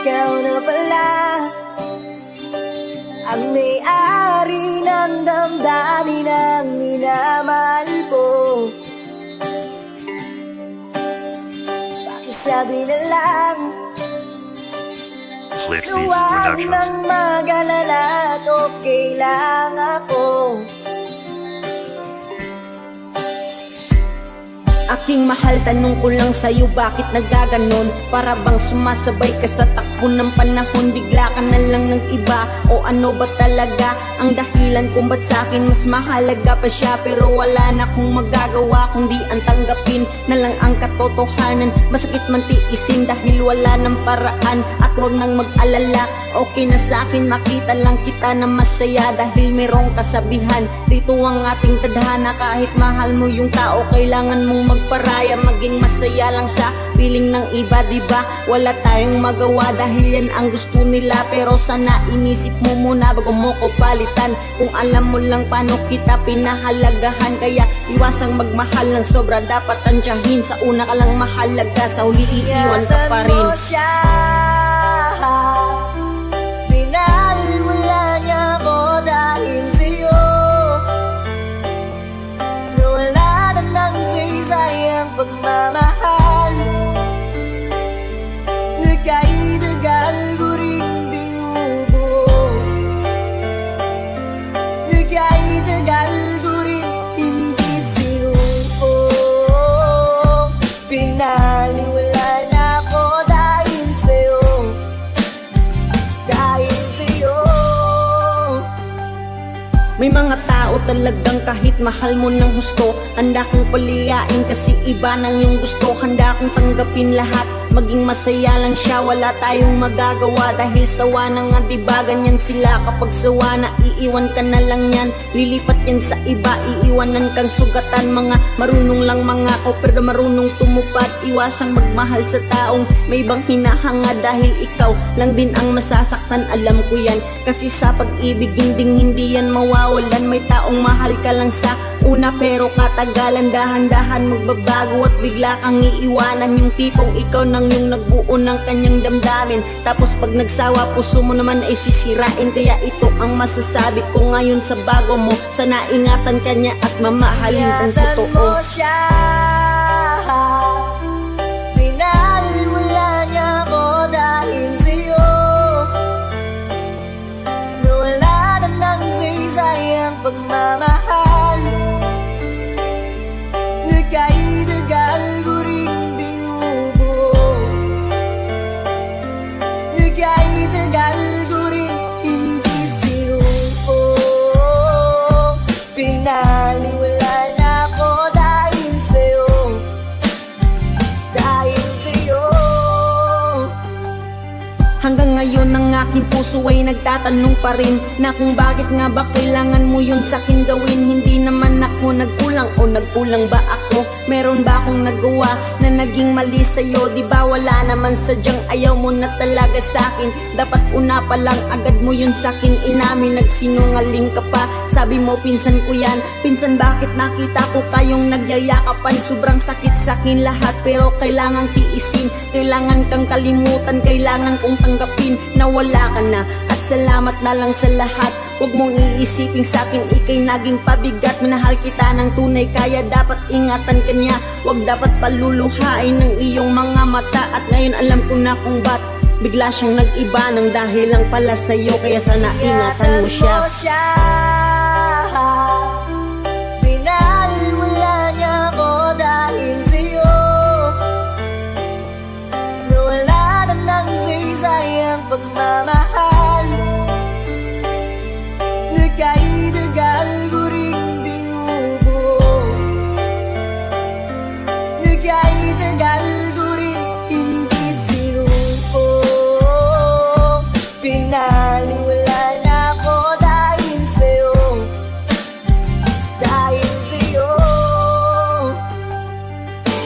ikaw na pala ang may-ari ng damdamin ng minamahal ko. Pakisabi na lang, huwag nang mag-alala at okay lang ako. Aking mahal, tanong ko lang sa'yo, bakit nagaganon? Para bang sumasabay ka sa takbo ng panahon, bigla ka na lang ng iba? O ano ba talaga ang dahilan kung ba't sa'kin mas mahalaga pa siya? Pero wala na akong magagawa kundi ang tanggapin na lang ang katotohanan. Masakit man tiisin dahil wala ng paraan. At huwag nang mag-alala, okay na sa'kin makita lang kita na masaya dahil merong kasabihan. Rito ang ating tadhana, kahit mahal mo yung tao, kailangan mong magparaya, maging masaya lang sa piling ng iba, diba? Wala tayong magawa dahil yan ang gusto nila. Pero sana inisip mo muna bago mo ko palitan. Kung alam mo lang paano kita pinahalagahan, kaya iwasang magmahal ng sobra, dapat tansyahin. Sa una ka lang mahalaga, sa huli iiwan ka pa rin. Ingatan mo siya, pinaliwala niya ako dahil sa'yo. Nawala na ng saysay ang pagmamahal. Nagkaidagal ko rin binubuo. Nagkaidagal ko rin hindi sinuko. Pinaliwala na ako dahil sa'yo. Dahil sa'yo. May mga tao talagang kahit mahal mo ng husto, handa kong paliyain kasi iba ng yung gusto. Handa kong tanggapin lahat, maging masaya lang siya. Wala tayong magagawa dahil sawa na nga, diba? Ganyan sila kapag sawa na, iiwan ka na lang yan. Lilipat yan sa iba, iiwanan kang sugatan. Mga marunong lang mangako pero marunong tumupad. Iwasang magmahal sa taong may ibang hinahanga dahil ikaw lang din ang masasaktan. Alam ko yan kasi sa pag-ibig hindi yan mawawalan. May taong mahal ka lang sa una pero katagalan, dahan-dahan magbabago at bigla kang iiwanan. Yung tipong ikaw nang yung nagbuo ng kanyang damdamin, tapos pag nagsawa puso mo naman ay sisirain. Kaya ito ang masasabi ko ngayon sa bago mo, sana ingatan ka niya at mamahalin kang totoo. Ingatan mo siya, pinaliwala niya ako dahil sa'yo. Nawala na ng saysay ang pagmamahal. Nagkaidagal ko rin binubuo. Nagkaidagal ko rin hindi sinuko. Pinaliwala na ako dahil sa'yo. Dahil sa'yo. Hanggang ngayon ang aking puso ay nagtatanong pa rin na kung bakit nga ba kailangan mo yun sa'kin gawin. Hindi naman ako nagkulang o nagkulang ba ako? Meron ba akong nagawa na naging mali sa'yo? Diba wala naman sadyang ayaw mo na talaga sa'kin. Dapat una pa lang agad mo yun sa'kin inamin. Nagsinungaling ka pa, sabi mo pinsan ko yan. Pinsan, bakit nakita ko kayong nagyayakapan? Sobrang sakit sa'kin lahat pero kailangang tiisin. Kailangan kang kalimutan, kailangan kong tanggapin na wala ka na. At salamat na lang sa lahat. Huwag mong iisipin sa'kin ikay naging pabigat. Minahal kita ng tunay kaya dapat ingatan ka niya. Huwag dapat paluluhain ng iyong mga mata. At ngayon alam ko na kung ba't bigla siyang nag-iba ng dahil lang pala sa'yo. Kaya sana ingatan mo siya. Pinaliwala niya ako dahil sa'yo. Nawala na ng saysay ang pagmamahal. Nagkaidagal ko rin binubuo. Nagkaidagal ko rin hindi sinuko. Pinaliwala na ako dahil sa'yo. Dahil sa'yo.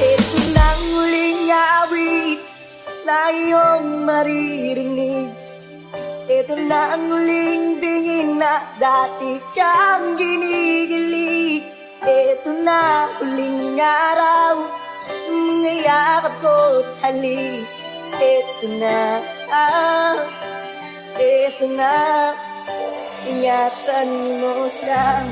Ito na ang huling awit na iyong maririnig. Ito na ang huling tingin na dati kang ginigilig. Ito na huling araw, mga yakap ko't halik. Ito na Eto na, ingatan mo siya.